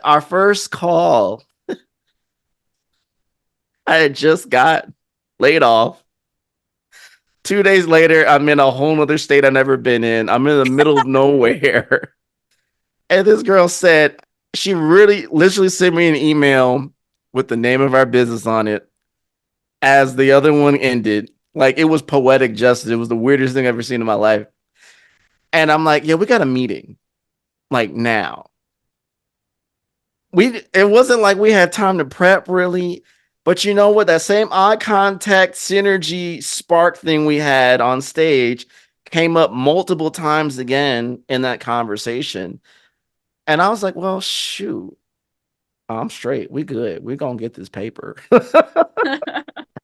Our first call, I had just got laid off. 2 days later, I'm in a whole other state I've never been in. I'm in the middle of nowhere. And this girl said, she really literally sent me an email with the name of our business on it as the other one ended. Like it was poetic justice. It was the weirdest thing I've ever seen in my life. And I'm like, yeah, we got a meeting like now. It wasn't like we had time to prep really, but you know what? That same eye contact synergy spark thing we had on stage came up multiple times again in that conversation. And I was like, well, shoot, I'm straight. We good. We're gonna get this paper.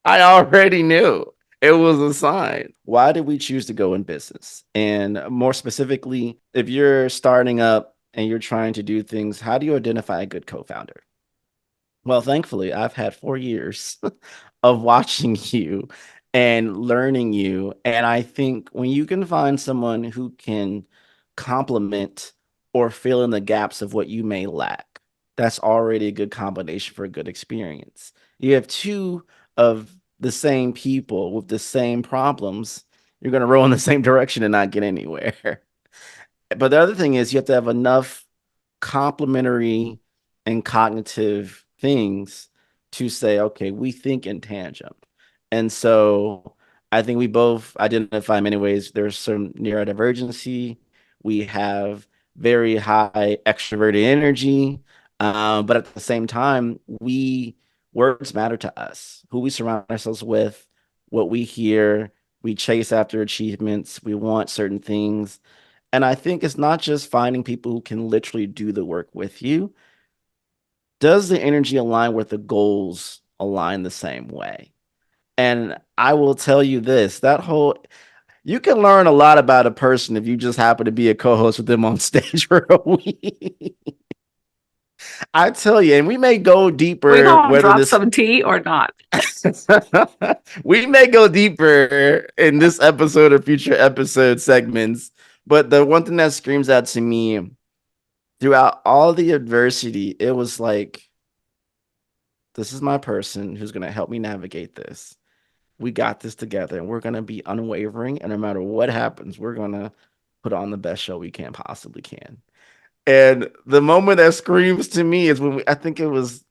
I already knew it was a sign. Why did we choose to go in business? And more specifically, if you're starting up and you're trying to do things, how do you identify a good co-founder? Well, thankfully, I've had 4 years of watching you and learning you. And I think when you can find someone who can complement or fill in the gaps of what you may lack, that's already a good combination for a good experience. You have two of the same people with the same problems, you're going to roll in the same direction and not get anywhere. But the other thing is you have to have enough complementary and cognitive things to say, okay, we think in tangent. And so I think we both identify in many ways there's some neurodivergency. We have very high extroverted energy. But at the same time, words matter to us, who we surround ourselves with, what we hear, we chase after achievements, we want certain things. And I think it's not just finding people who can literally do the work with you. Does the energy align with the goals align the same way? And I will tell you this, you can learn a lot about a person if you just happen to be a co-host with them on stage for a week. I tell you, and we may go We deeper gonna whether drop this some tea or not? we may go deeper in this episode or future episode segments, but the one thing that screams out to me throughout all the adversity, it was like, this is my person who's going to help me navigate this. We got this together and we're going to be unwavering. And no matter what happens, we're going to put on the best show we can possibly can. And the moment that screams to me is when I think it was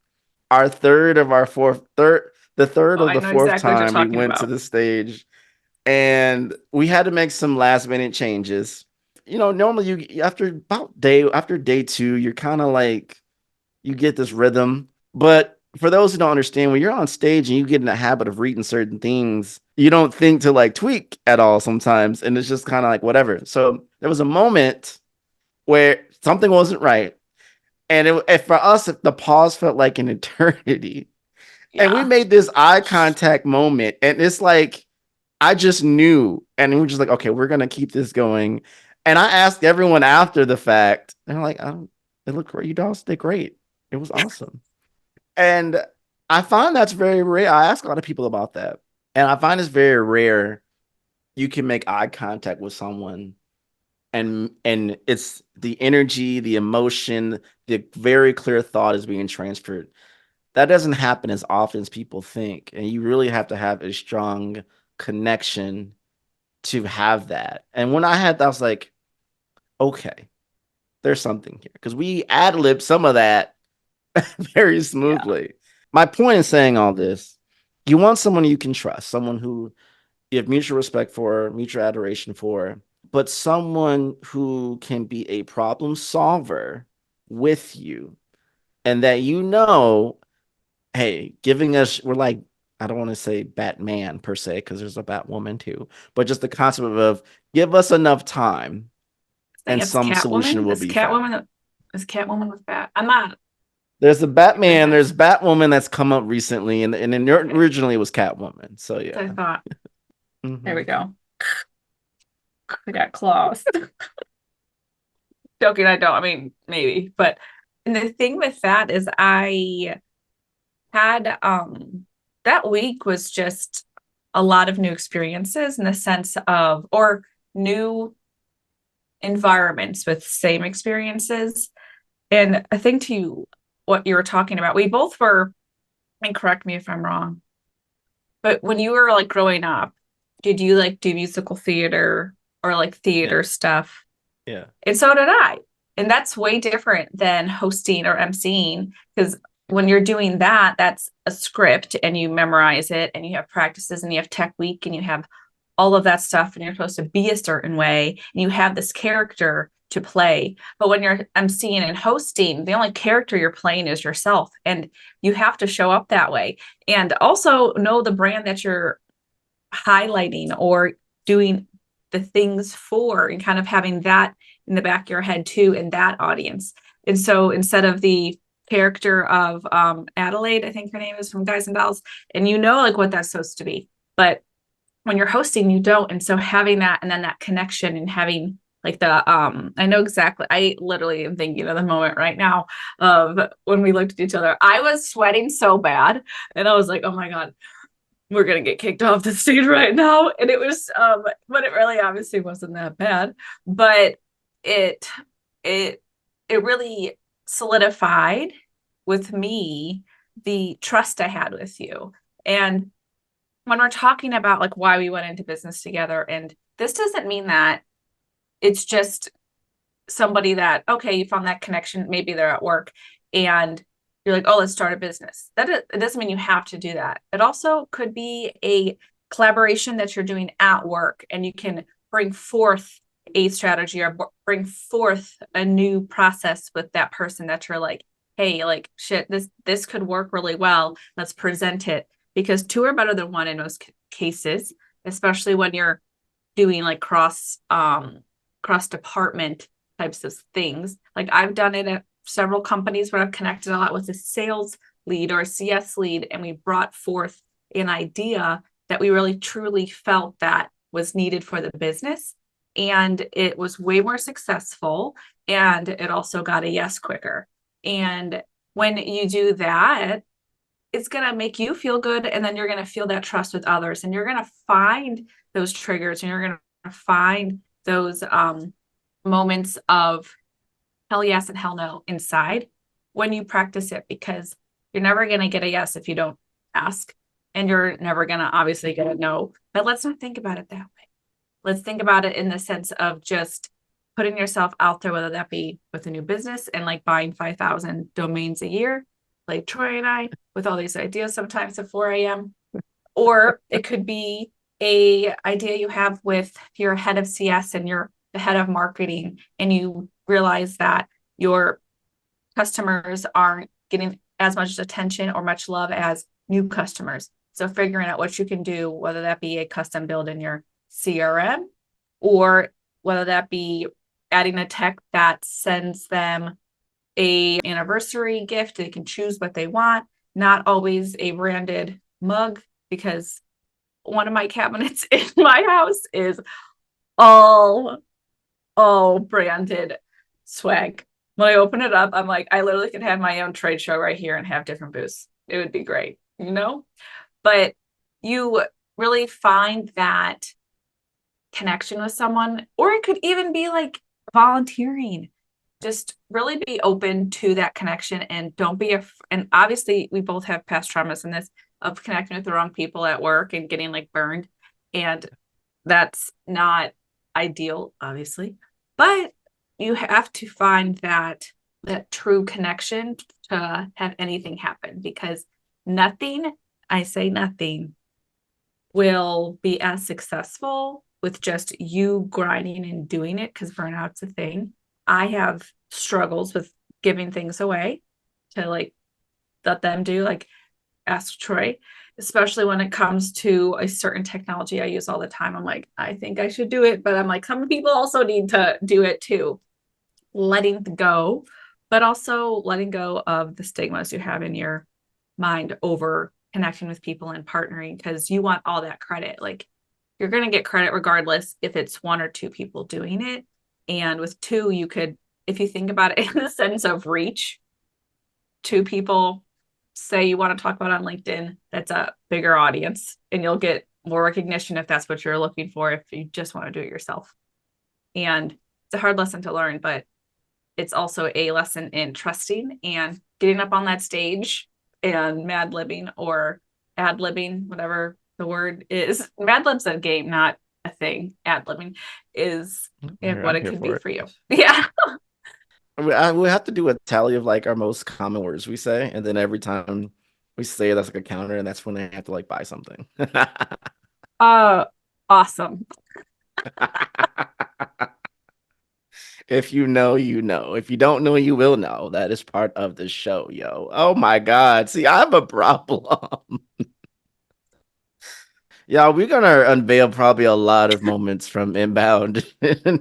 our third of our the third Oh, of I the know fourth exactly what you're time we talking went to about. the stage and we had to make some last minute changes. You know, normally after day two, you're kind of like you get this rhythm. But for those who don't understand, when you're on stage and you get in the habit of reading certain things, you don't think to like tweak at all sometimes. And it's just kind of like whatever. So there was a moment where something wasn't right. And for us, the pause felt like an eternity. And we Yeah. made this eye contact moment. And it's like, I just knew. And we were just like, okay, we're going to keep this going. And I asked everyone after the fact, and they're like, it looked great. You dolls did great. It was awesome. And I find that's very rare. I ask a lot of people about that. And I find it's very rare you can make eye contact with someone and it's the energy, the emotion, the very clear thought is being transferred. That doesn't happen as often as people think. And you really have to have a strong connection to have that. And when I had that, I was like, okay, there's something here. Because we ad lib some of that very Yeah. smoothly. My point in saying all this, you want someone you can trust, someone who you have mutual respect for, mutual adoration for, but someone who can be a problem solver with you. And that hey, giving us, we're like, I don't want to say Batman per se, because there's a Batwoman too, but just the concept of give us enough time I think and it's some solution Catwoman. will be found. Is Catwoman with Bat? I'm not. There's the Maybe Batman, that's there's Batwoman that's come up recently, and okay. originally it was Catwoman. So So I yeah. thought, there we Mhm. go. I got claws. Joking, I don't. I mean, maybe. But and the thing with that is I had that week was just a lot of new experiences in the sense of or new environments with same experiences. And I think to what you were talking about, we both were, and correct me if I'm wrong, but when you were like growing up, did you like do musical theater or like Yeah. theater stuff? Yeah. And so did I. And that's way different than hosting or emceeing because when you're doing that, that's a script and you memorize it and you have practices and you have tech week and you have all of that stuff and you're supposed to be a certain way and you have this character to play. But when you're emceeing and hosting, the only character you're playing is yourself and you have to show up that way. And also know the brand that you're highlighting or doing the things for and kind of having that in the back of your head too in that audience. And so instead of the character of Adelaide, I think her name is from Guys and Dolls, and you know like what that's supposed to be. But when you're hosting, you don't. And so having that and then that connection and having like the I know exactly, I literally am thinking of the moment right now of when we looked at each other. I was sweating so bad and I was like, oh my God, we're gonna get kicked off the stage right now. And it was but it really obviously wasn't that bad. But it it it really solidified with me the trust I had with you. And when we're talking about like why we went into business together, and this doesn't mean that it's just somebody that, okay, you found that connection, maybe they're at work and you're like, oh, let's start a business. It doesn't mean you have to do that. It also could be a collaboration that you're doing at work and you can bring forth a strategy or bring forth a new process with that person that you're like, hey, like shit, this could work really well. Let's present it because two are better than one in most cases, especially when you're doing like cross department types of things. Like I've done it at several companies where I've connected a lot with a sales lead or a CS lead, and we brought forth an idea that we really truly felt that was needed for the business. And it was way more successful. And it also got a yes quicker. And when you do that, it's going to make you feel good. And then you're going to feel that trust with others. And you're going to find those triggers and you're going to find those moments of hell yes and hell no inside when you practice it, because you're never going to get a yes if you don't ask, and you're never going to obviously get a no. But let's not think about it that way. Let's think about it in the sense of just putting yourself out there, whether that be with a new business and like buying 5,000 domains a year, like Troy and I, with all these ideas sometimes at 4 a.m. Or it could be a idea you have with your head of CS and you're the head of marketing, and you realize that your customers aren't getting as much attention or much love as new customers. So figuring out what you can do, whether that be a custom build in your CRM, or whether that be adding a tech that sends them a anniversary gift. They can choose what they want, not always a branded mug, because one of my cabinets in my house is all branded swag. When I open it up, I'm like, I literally could have my own trade show right here and have different booths. It would be great, you know? But you really find that connection with someone, or it could even be like volunteering. Just really be open to that connection and don't be and obviously we both have past traumas in this of connecting with the wrong people at work and getting like burned, and that's not ideal obviously, but you have to find that true connection to have anything happen, because nothing, I say nothing, will be as successful with just you grinding and doing it, because burnout's a thing. I have struggles with giving things away to like let them do, like ask Troy, especially when it comes to a certain technology I use all the time. I'm like, I think I should do it, but I'm like, some people also need to do it too. Letting go, but also letting go of the stigmas you have in your mind over connecting with people and partnering, because you want all that credit. Like you're going to get credit regardless if it's one or two people doing it. And with two, you could, if you think about it in the sense of reach, two people say you want to talk about on LinkedIn, that's a bigger audience and you'll get more recognition if that's what you're looking for, if you just want to do it yourself. And it's a hard lesson to learn, but it's also a lesson in trusting and getting up on that stage and mad-libbing or ad-libbing, whatever the word is. Mad-lib's a game, not a thing. Ad-libbing is what I'm it here could for be it. for you. Yeah. We have to do a tally of like our most common words we say, and then every time we say it, that's like a counter, and that's when they have to like buy something. Uh, awesome. If you know, you know. If you don't know, you will know. That is part of the show, yo. Oh my God. See, I have a problem. Yeah, we're gonna unveil probably a lot of moments from Inbound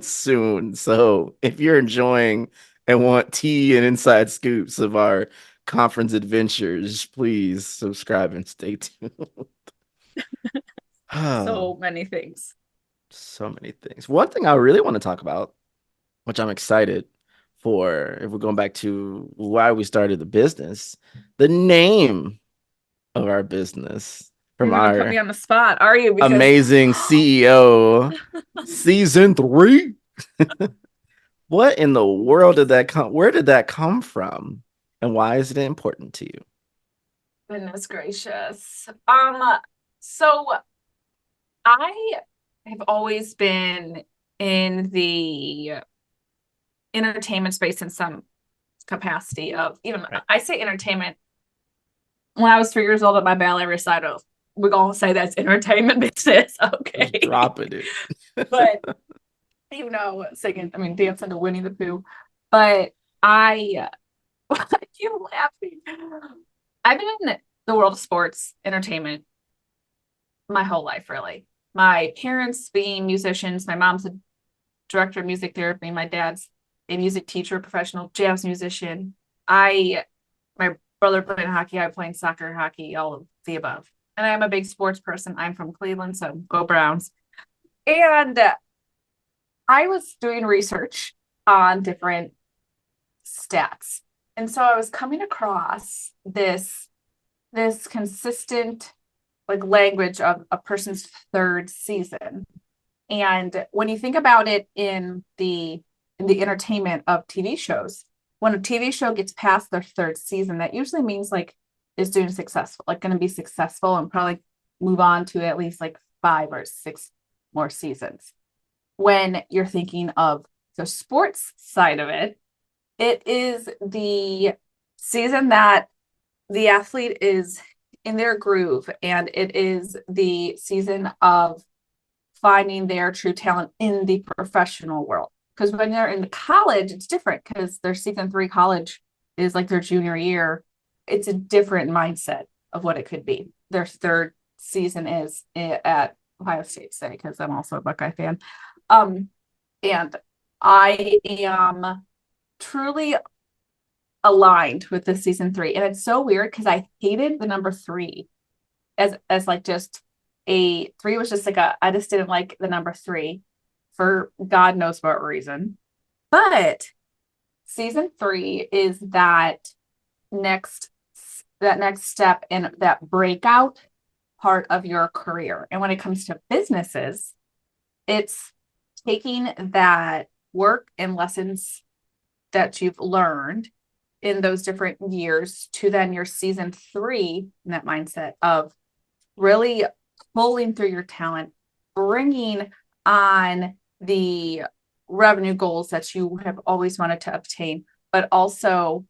soon. So if you're enjoying and want tea and inside scoops of our conference adventures, please subscribe and stay tuned. So many things. So many things. One thing I really want to talk about, which I'm excited for, if we're going back to why we started the business, the name of our business You're from gonna put me our on the spot, are you? Because amazing CEO, season 3. What in the world did that come? Where did that come from? And why is it important to you? goodness gracious. So I have always been in the entertainment space in some capacity of even Right. I say entertainment. When I was 3 years old at my ballet recital, we're gonna say that's entertainment business. Okay. Just dropping it. But singing, I mean dancing to Winnie the Pooh. But I you laughing. I've been in the world of sports, entertainment my whole life, really. My parents being musicians, my mom's a director of music therapy, my dad's a music teacher, professional jazz musician. My brother playing hockey, I playing soccer, hockey, all of the above. And I'm a big sports person. I'm from Cleveland, so go Browns. And I was doing research on different stats. And so I was coming across this consistent like language of a person's third season. And when you think about it in the entertainment of TV shows, when a TV show gets past their third season, that usually means like is doing successful, like going to be successful and probably move on to at least like 5 or 6 more seasons. When you're thinking of the sports side of it, it is the season that the athlete is in their groove, and it is the season of finding their true talent in the professional world. Because when they're in college, it's different because their season 3 college is like their junior year. It's a different mindset of what it could be. Their third season is at Ohio State, say, because I'm also a Buckeye fan. And I am truly aligned with the season 3. And it's so weird because I hated the number 3 as like just a 3 was just like I just didn't like the number 3 for God knows what reason. But season 3 is next that next step in that breakout part of your career. And when it comes to businesses, it's taking that work and lessons that you've learned in those different years to then your season 3 in that mindset of really pulling through your talent, bringing on the revenue goals that you have always wanted to obtain, but also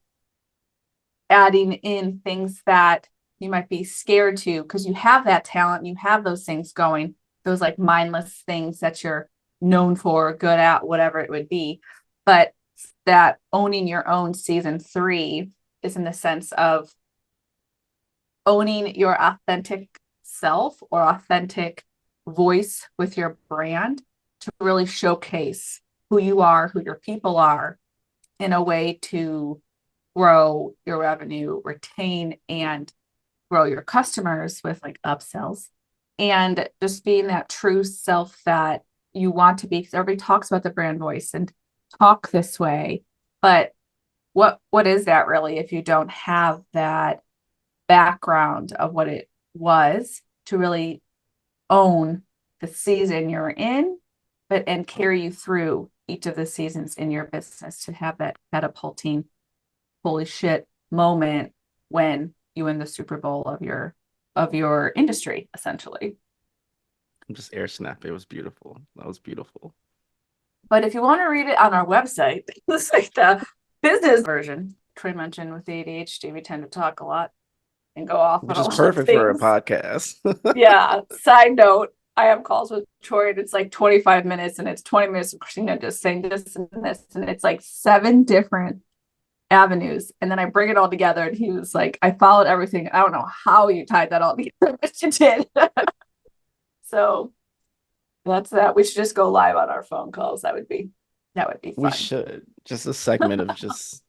adding in things that you might be scared to because you have that talent, you have those things going, those like mindless things that you're known for, good at, whatever it would be. But that owning your own season 3 is in the sense of owning your authentic self or authentic voice with your brand to really showcase who you are, who your people are, in a way to grow your revenue, retain and grow your customers with like upsells, and just being that true self that you want to be. Because everybody talks about the brand voice and talk this way, but what is that really if you don't have that background of what it was to really own the season you're in, but and carry you through each of the seasons in your business to have that catapulting holy shit moment when you win the Super Bowl of your industry, essentially. I'm just air snap. It was beautiful. That was beautiful. But if you want to read it on our website, it's like the business version. Troy mentioned with the ADHD, we tend to talk a lot and go off on Which a is lot of perfect for a things. podcast. Yeah. Side note, I have calls with Troy and it's like 25 minutes and it's 20 minutes of Christina just saying this and this. And it's like 7 different avenues. And then I bring it all together and he was like, I followed everything. I don't know how you tied that all together, but you did. So that's that. We should just go live on our phone calls. That would be We fun. should. Just a segment of just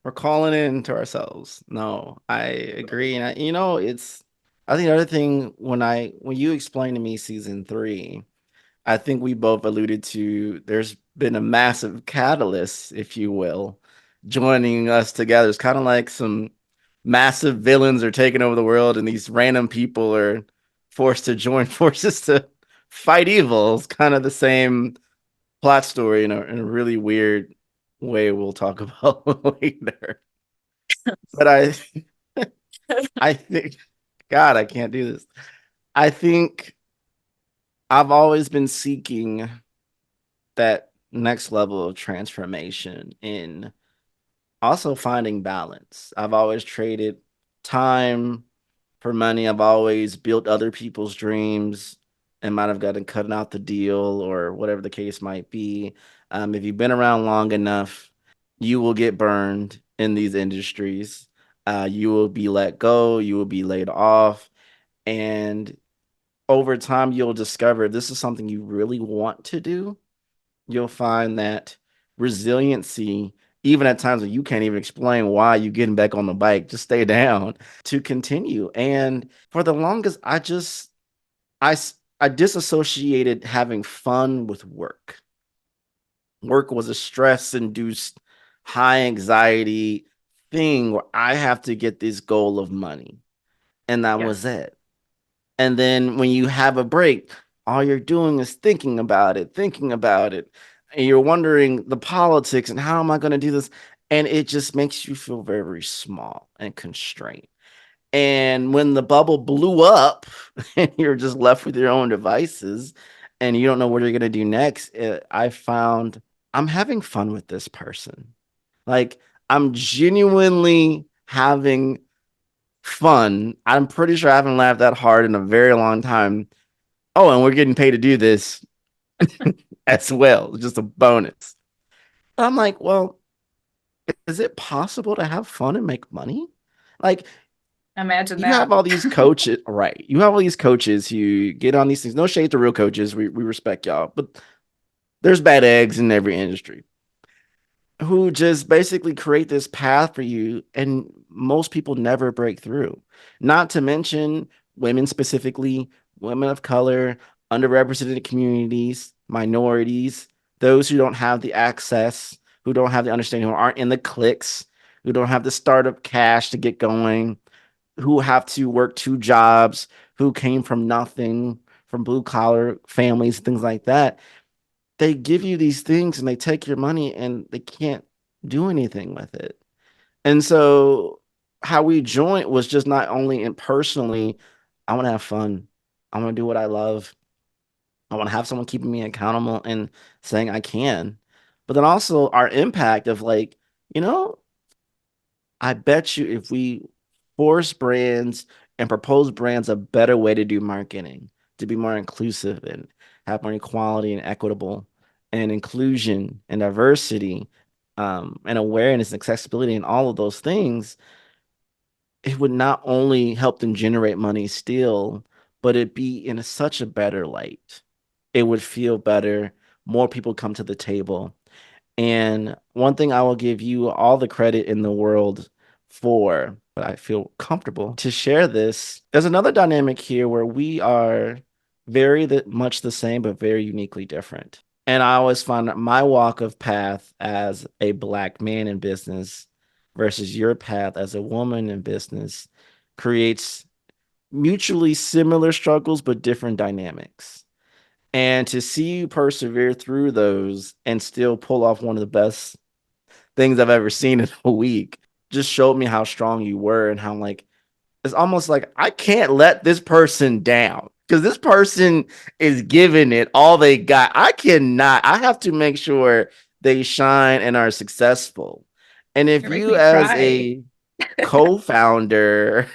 we're calling in to ourselves. No, I agree. And I think the other thing when you explained to me season three, I think we both alluded to there's been a massive catalyst, if you will, joining us together. It's kind of like some massive villains are taking over the world, and these random people are forced to join forces to fight evil. It's kind of the same plot story in a really weird way we'll talk about later. But I think God, I can't do this. I think I've always been seeking that next level of transformation in also finding balance. I've always traded time for money. I've always built other people's dreams and might have gotten cut out the deal or whatever the case might be. If you've been around long enough, you will get burned in these industries. You will be let go, you will be laid off. And over time, you'll discover this is something you really want to do. You'll find that resiliency, even at times when you can't even explain why you're getting back on the bike, just stay down to continue. And for the longest, I, I disassociated having fun with work. Work was a stress induced, high anxiety thing where I have to get this goal of money. And that was Yes. it. And then when you have a break, all you're doing is thinking about it. And you're wondering the politics and how am I going to do this? And it just makes you feel very small and constrained. And when the bubble blew up and you're just left with your own devices and you don't know what you're going to do next, I found I'm having fun with this person. Like I'm genuinely having fun. I'm pretty sure I haven't laughed that hard in a very long time. Oh, and we're getting paid to do this as well. It's just a bonus. I'm like, well, is it possible to have fun and make money? Like, Imagine you have that. all these coaches, right? You have all these coaches who get on these things. No shade to real coaches. We respect y'all, but there's bad eggs in every industry who just basically create this path for you, and most people never break through. Not to mention women specifically, women of color, underrepresented communities, minorities, those who don't have the access, who don't have the understanding, who aren't in the cliques, who don't have the startup cash to get going, who have to work 2 jobs, who came from nothing, from blue collar families, things like that. They give you these things and they take your money and they can't do anything with it. And so how we joined was just not only in personally, I want to have fun. I want to do what I love. I want to have someone keeping me accountable and saying I can. But then also our impact of like, you know, I bet you if we force brands and propose brands a better way to do marketing, to be more inclusive and have more equality and equitable and inclusion and diversity, and awareness and accessibility and all of those things, it would not only help them generate money still, but it'd be in such a better light. It would feel better. More people come to the table. And one thing I will give you all the credit in the world for, but I feel comfortable to share this. There's another dynamic here where we are much the same, but very uniquely different. And I always find that my walk of path as a Black man in business versus your path as a woman in business creates mutually similar struggles, but different dynamics. And to see you persevere through those and still pull off one of the best things I've ever seen in a week just showed me how strong you were and how like it's almost like I can't let this person down because this person is giving it all they got. I cannot. I have to make sure they shine and are successful. And if You make you me as cry. a co-founder,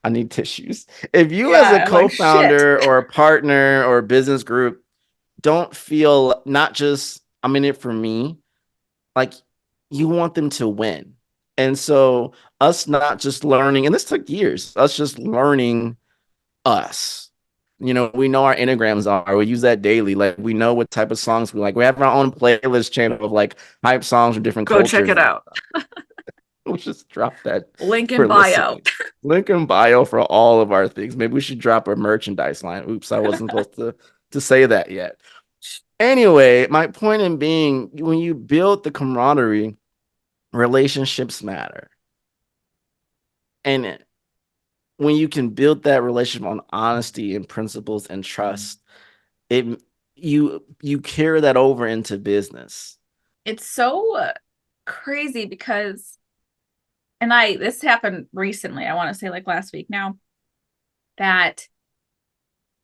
I need tissues. If you as a Yeah, I'm like, shit. co-founder or a partner or a business group don't feel not just I'm in it for me, like you want them to win. And so us not just learning, and this took years, us just learning us. You know, we know our enneagrams are. We use that daily. Like we know what type of songs we like. We have our own playlist channel of like hype songs from different Go check cultures it and out. stuff. We'll just drop that Link in for bio. listening. Link in bio for all of our things. Maybe we should drop a merchandise line. Oops, I wasn't supposed to say that yet. Anyway, my point in being when you build the camaraderie, relationships matter. And when you can build that relationship on honesty and principles and trust, it you carry that over into business. It's so crazy because, and this happened recently, I want to say like last week now, that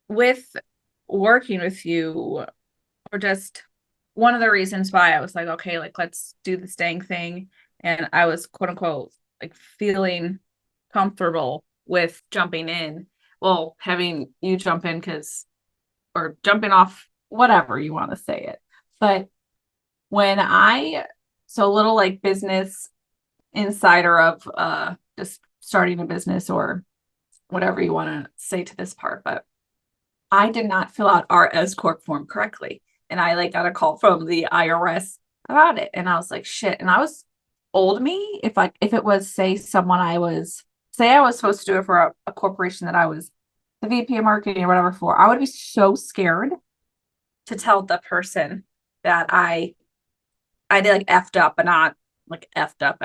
with working with you, or just one of the reasons why I was like, okay, like let's do this dang thing. And I was quote unquote like feeling comfortable with jumping in. Well, having you jump in or jumping off, whatever you want to say it. But when so a little like business insider of just starting a business or whatever you want to say to this part, but I did not fill out our S corp form correctly, and I like got a call from the IRS about it, and I was like, shit. And I was old me if it was someone I was supposed to do it for a corporation that I was the VP of marketing or whatever for, I would be so scared to tell the person that I did like effed up, but not like effed up,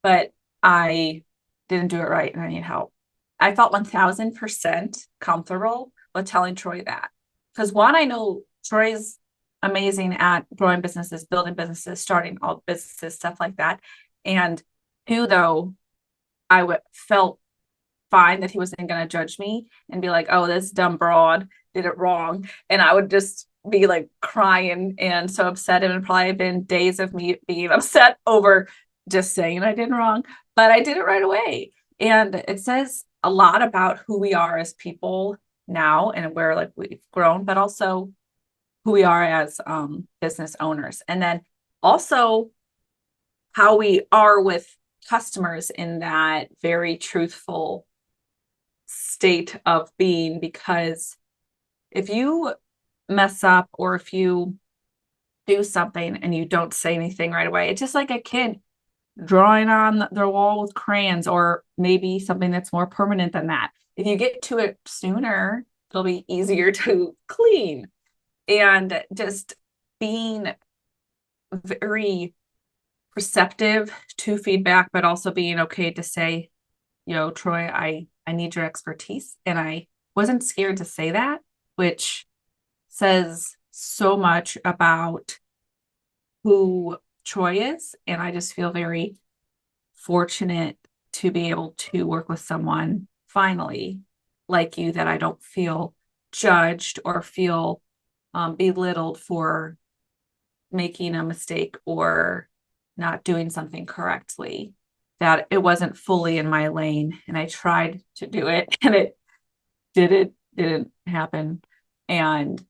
but I didn't do it right and I need help. I felt 1000% comfortable with telling Troy that. Because one, I know Troy's amazing at growing businesses, building businesses, starting all businesses, stuff like that. And two, though, felt fine that he wasn't going to judge me and be like, oh, this dumb broad did it wrong. And I would just be like crying and so upset. It would probably have been days of me being upset over just saying I did wrong, but I did it right away. And it says a lot about who we are as people now and where like we've grown, but also who we are as business owners. And then also how we are with customers in that very truthful state of being, because if you mess up or if you do something and you don't say anything right away, it's just like a kid drawing on their wall with crayons, or maybe something that's more permanent than that. If you get to it sooner, it'll be easier to clean. And just being very receptive to feedback, but also being okay to say, Troy, I need your expertise. And I wasn't scared to say that, which says so much about who Troy is. And I just feel very fortunate to be able to work with someone finally like you, that I don't feel judged or feel belittled for making a mistake or not doing something correctly, that it wasn't fully in my lane and I tried to do it and didn't happen. And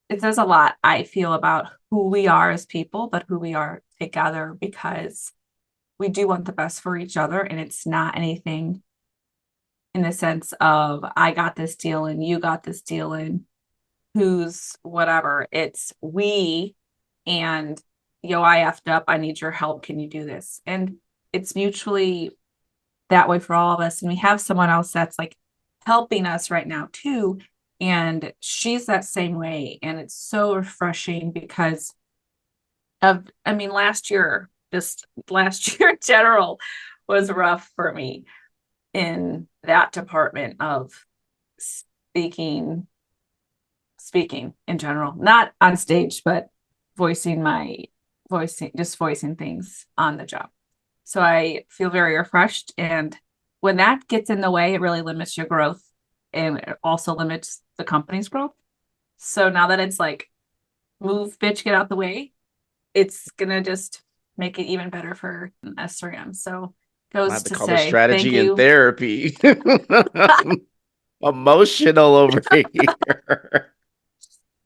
it says a lot, I feel, about who we are as people, but who we are together, because we do want the best for each other. And it's not anything in the sense of I got this deal and you got this deal and who's whatever. It's we, and I effed up. I need your help. Can you do this? And it's mutually that way for all of us. And we have someone else that's like helping us right now too. And she's that same way. And it's so refreshing because last year in general was rough for me in that department of speaking speaking in general, not on stage, but voicing things on the job. So I feel very refreshed. And when that gets in the way, it really limits your growth and it also limits the company's growth. So now that it's like, move, bitch, get out the way, it's gonna just make it even better for S3M. So I have goes to to call it say thank strategy and you. therapy. Emotional over here.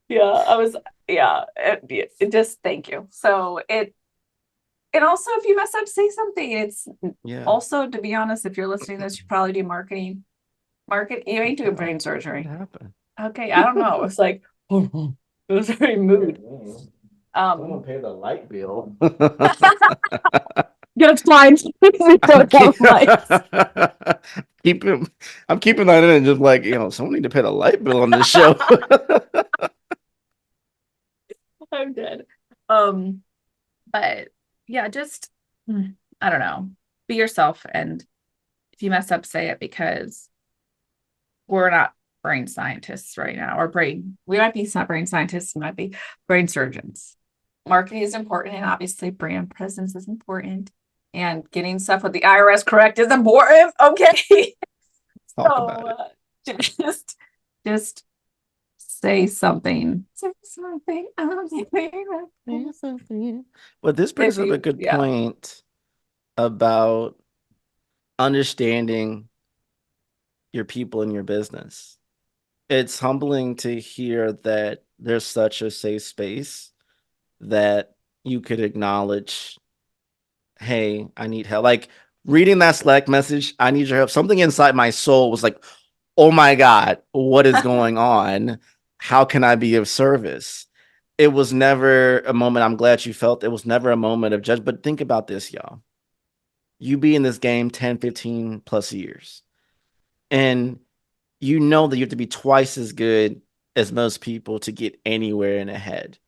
Yeah, I was, yeah, it just thank you. So and also if you mess up, say something. It's Yeah. also, to be honest, if you're listening to this, you probably do marketing. You ain't doing brain What surgery. happened? Okay, I don't know. It's like it was very mood. Someone pay the light bill. Get fines. I'm, Don't keep, have lights. keeping, I'm keeping that in and just like, someone need to pay the light bill on this show. I'm dead. But yeah, just I don't know. Be yourself, and if you mess up, say it, because we're not brain scientists right now, or we might be not brain scientists, we might be brain surgeons. Marketing is important, and obviously brand presence is important, and getting stuff with the IRS correct is important. Okay. Talk about So it. just say something. Say something. But this brings If up a you, good yeah. point about understanding your people in your business. It's humbling to hear that there's such a safe space that you could acknowledge, hey, I need help. Like reading that Slack message, I need your help. Something inside my soul was like, oh my God, what is going on? How can I be of service? It was never a moment. I'm glad you felt it was never a moment of judge. But think about this, y'all. You be in this game 10, 15 plus years, and you know that you have to be twice as good as most people to get anywhere in ahead.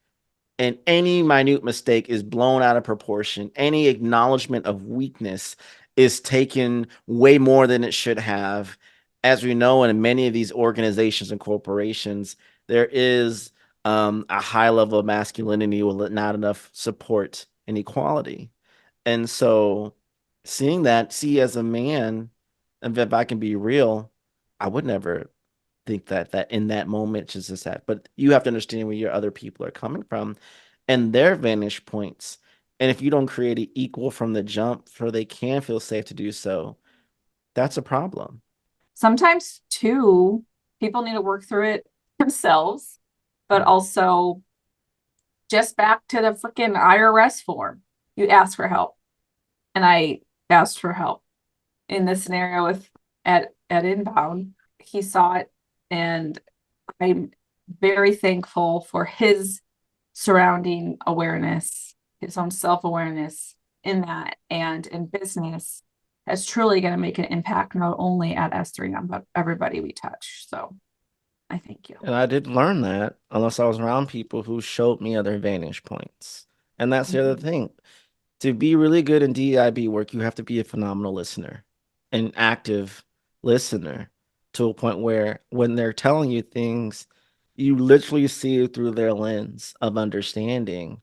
And any minute mistake is blown out of proportion. Any acknowledgement of weakness is taken way more than it should have. As we know, in many of these organizations and corporations, there is a high level of masculinity with not enough support and equality. And so, see as a man, and if I can be real, I would never think that in that moment just that. But you have to understand where your other people are coming from and their vantage points. And if you don't create an equal from the jump so they can feel safe to do so, that's a problem. Sometimes too, people need to work through it themselves, but also just back to the freaking IRS form. You ask for help. And I asked for help in this scenario with at Inbound. He saw it, and I'm very thankful for his surrounding awareness, his own self-awareness in that, and in business is truly going to make an impact not only at S3M but everybody we touch. So I thank you. And I didn't learn that unless I was around people who showed me other vantage points. And that's the other thing. To be really good in DIB work, you have to be a phenomenal listener, an active listener to a point where when they're telling you things, you literally see it through their lens of understanding.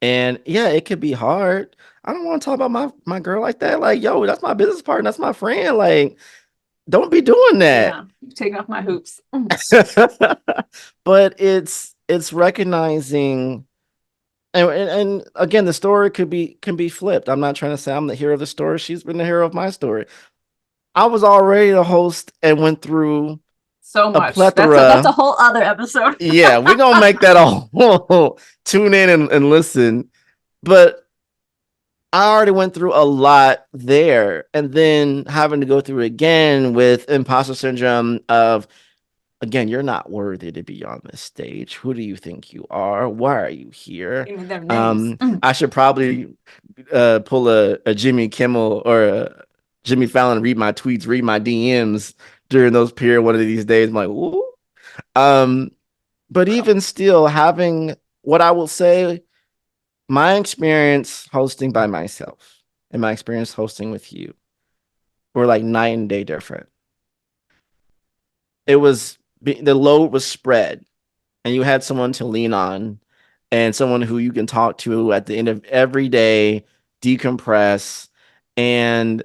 And yeah, it could be hard. I don't want to talk about my girl like that. Like, yo, that's my business partner, that's my friend. Like, don't be doing that. Yeah, take off my hoops. But it's recognizing and again, the story can be flipped. I'm not trying to say I'm the hero of the story. She's been the hero of my story. I was already a host and went through So a much. That's a plethora. whole other episode. Yeah, we're gonna make that all tune in and listen. But I already went through a lot there, and then having to go through again with imposter syndrome of again, you're not worthy to be on this stage. Who do you think you are? Why are you here? Give me them names. I should probably pull a Jimmy Kimmel or a Jimmy Fallon, read my tweets, read my DMs during those period one of these days. I'm like, ooh. Um, but even still, having what I will say, my experience hosting by myself and my experience hosting with you were like night and day different. It was the load was spread and you had someone to lean on and someone who you can talk to at the end of every day, decompress. And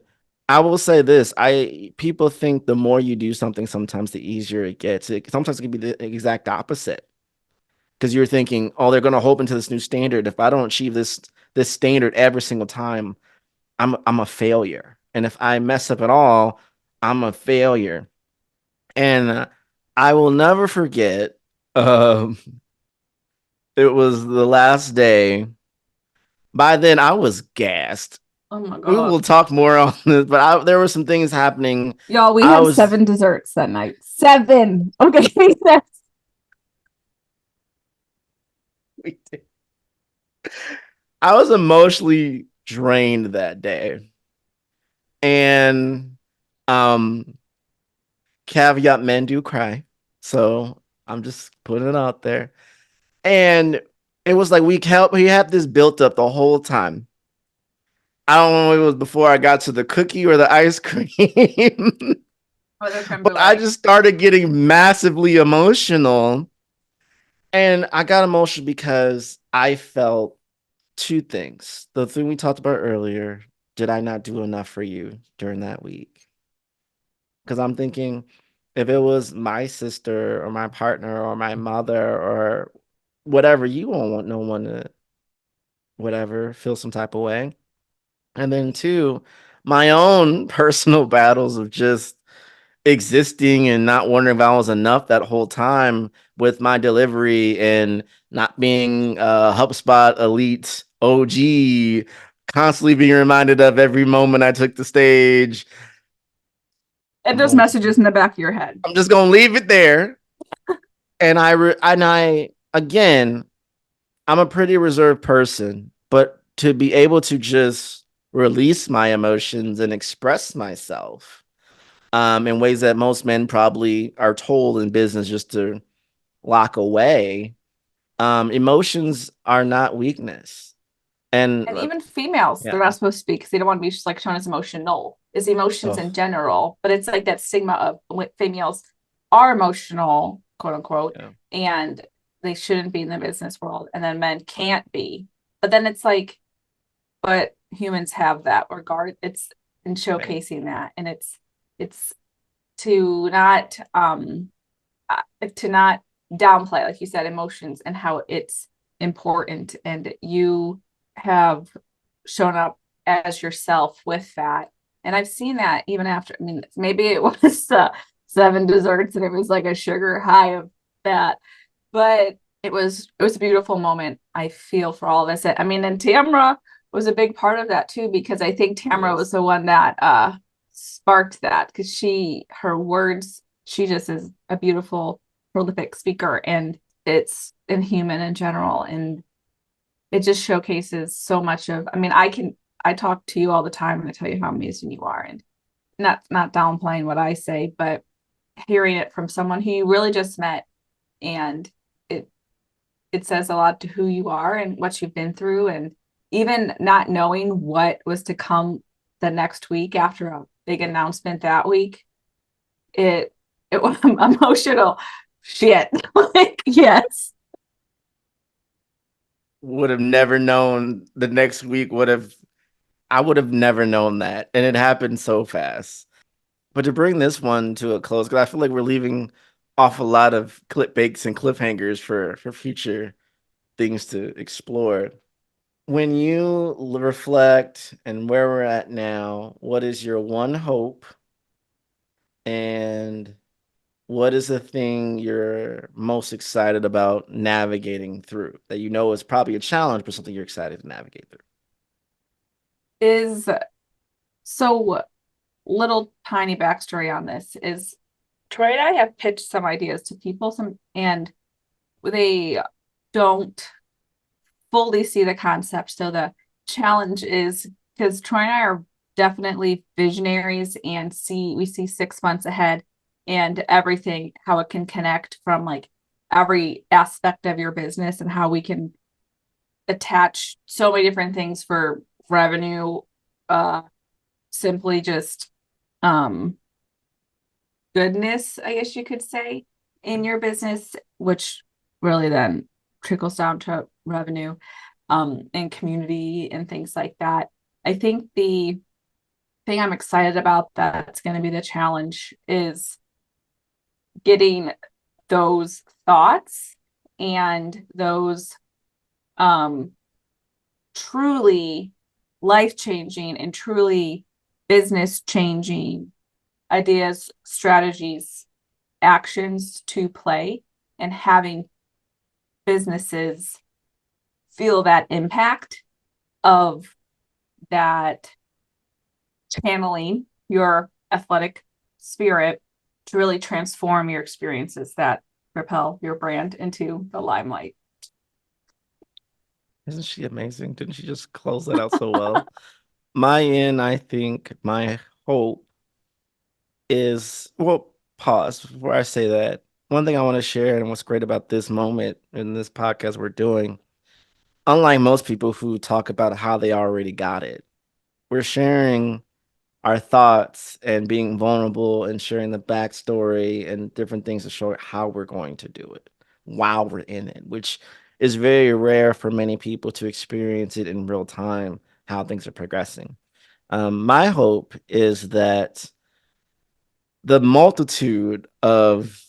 I will say this, I people think the more you do something, sometimes the easier it gets. Sometimes it can be the exact opposite. Because you're thinking, oh, they're going to hold into this new standard. If I don't achieve this standard every single time, I'm a failure. And if I mess up at all, I'm a failure. And I will never forget. Um, it was the last day. By then, I was gassed. Oh my We will God. talk more on this, but there were some things happening. Y'all, we I had was 7 desserts that night. 7. Okay. I was emotionally drained that day, and um, caveat: men do cry, so I'm just putting it out there. And it was like we had this built up the whole time. I don't know if it was before I got to the cookie or the ice cream, Oh, the creme but I brulee. just started getting massively emotional. And I got emotional because I felt two things. The thing we talked about earlier, did I not do enough for you during that week? Because I'm thinking if it was my sister or my partner or my mother or whatever, you won't want no one to whatever feel some type of way. And then two, my own personal battles of just existing and not wondering if I was enough that whole time with my delivery and not being HubSpot Elite OG, constantly being reminded of every moment I took the stage. And I'm those going. messages in the back of your head. I'm just gonna leave it there. And I again, I'm a pretty reserved person, but to be able to just release my emotions and express myself in ways that most men probably are told in business just to lock away. Emotions are not weakness. And And even females, yeah. they're not supposed to be because they don't want to be just like shown as emotional. Is emotions Oh, in general, but it's like that stigma of what females are emotional, quote unquote, yeah. and they shouldn't be in the business world, and then men can't be. But then it's like, but humans have that regard. It's in Right. showcasing that, and it's to not to not downplay, like you said, emotions and how it's important. And you have shown up as yourself with that. And I've seen that even after, I mean, maybe it was 7 desserts and it was like a sugar high of that, but it was a beautiful moment. I feel for all of us. I mean, and Tamra was a big part of that too, because I think Tamra was Yes. the one that sparked that because her words, she just is a beautiful, prolific speaker, and it's in human in general. And it just showcases so much of, I mean, I talk to you all the time and I tell you how amazing you are, and not downplaying what I say, but hearing it from someone who you really just met, and it it says a lot to who you are and what you've been through, and even not knowing what was to come the next week after a big announcement that week, it was emotional shit. Like, yes. Would have never known the next week I would have never known that. And it happened so fast. But to bring this one to a close, because I feel like we're leaving off a lot of clickbaits and cliffhangers for future things to explore. When you reflect and where we're at now, what is your one hope and what is the thing you're most excited about navigating through that you know is probably a challenge, but something you're excited to navigate through? Is so little tiny backstory on this is Troy and I have pitched some ideas to people, and they don't fully see the concept. So the challenge is because Troy and I are definitely visionaries and we see 6 months ahead and everything, how it can connect from like every aspect of your business and how we can attach so many different things for revenue, simply just um goodness, I guess you could say, in your business, which really then trickles down to revenue and community and things like that. I think the thing I'm excited about that's going to be the challenge is getting those thoughts and those truly life-changing and truly business-changing ideas, strategies, actions to play, and having businesses feel that impact of that channeling your athletic spirit to really transform your experiences that propel your brand into the limelight. Isn't she amazing? Didn't she just close that out so well? I think my hope is, well, pause before I say that. One thing I want to share, and what's great about this moment in this podcast we're doing, unlike most people who talk about how they already got it, we're sharing our thoughts and being vulnerable and sharing the backstory and different things to show how we're going to do it while we're in it, which is very rare for many people to experience it in real time, how things are progressing. My hope is that the multitude of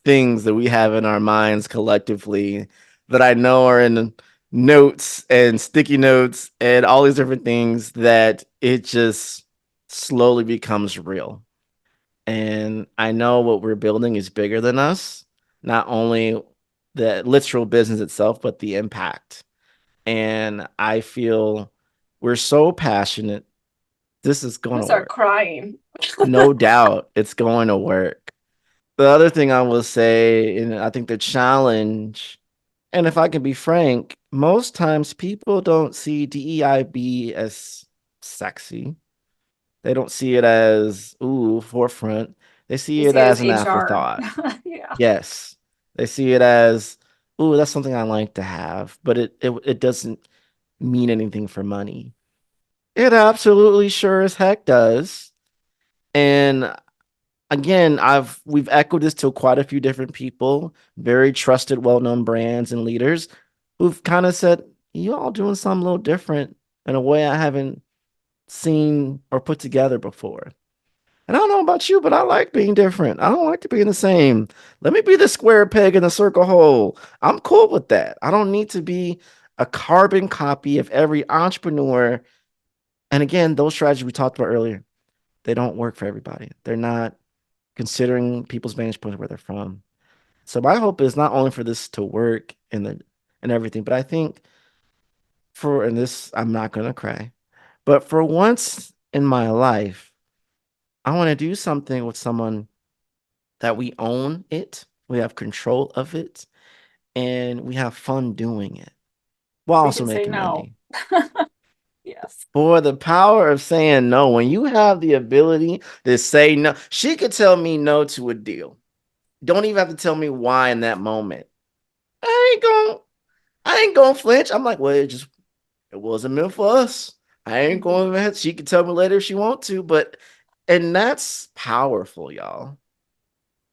things that we have in our minds collectively that I know are in notes and sticky notes and all these different things, that it just slowly becomes real. And I know what we're building is bigger than us, not only the literal business itself, but the impact. And I feel we're so passionate. This is going I'm to gonna start work. crying. No doubt it's going to work. The other thing I will say, and I think the challenge, and if I can be frank, most times people don't see DEIB as sexy. They don't see it as, ooh, forefront. They see You it see it as as an HR. afterthought. Yeah. Yes. They see it as, ooh, that's something I like to have, but it doesn't mean anything for money. It absolutely sure as heck does. And again, we've echoed this to quite a few different people, very trusted, well-known brands and leaders who've kind of said, you all doing something a little different in a way I haven't seen or put together before. And I don't know about you, but I like being different. I don't like to be in the same. Let me be the square peg in the circle hole. I'm cool with that. I don't need to be a carbon copy of every entrepreneur. And again, those strategies we talked about earlier, they don't work for everybody. They're not considering people's vantage point where they're from. So my hope is not only for this to work and everything, but I think and this, I'm not gonna cry, but for once in my life, I want to do something with someone that we own it, we have control of it, and we have fun doing it while We also can say making no. money. Yes. For the power of saying no, when you have the ability to say no, she could tell me no to a deal. Don't even have to tell me why in that moment. I ain't gonna flinch. I'm like, well, it wasn't meant for us. I ain't going to. She can tell me later if she want to, and that's powerful, y'all.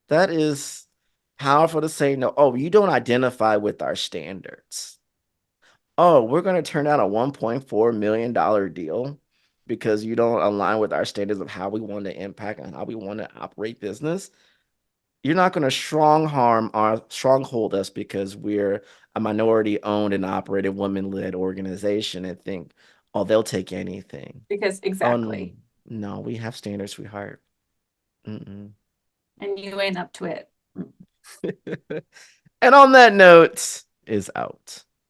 That is powerful to say no. Oh, you don't identify with our standards. Oh, we're gonna turn down a $1.4 million deal because you don't align with our standards of how we want to impact and how we want to operate business. You're not going to stronghold us because we're a minority owned and operated women led organization and think, oh, they'll take anything. Because Oh, exactly. no, we have standards, sweetheart. Mm-mm. And you ain't up to it. And on that note, is out.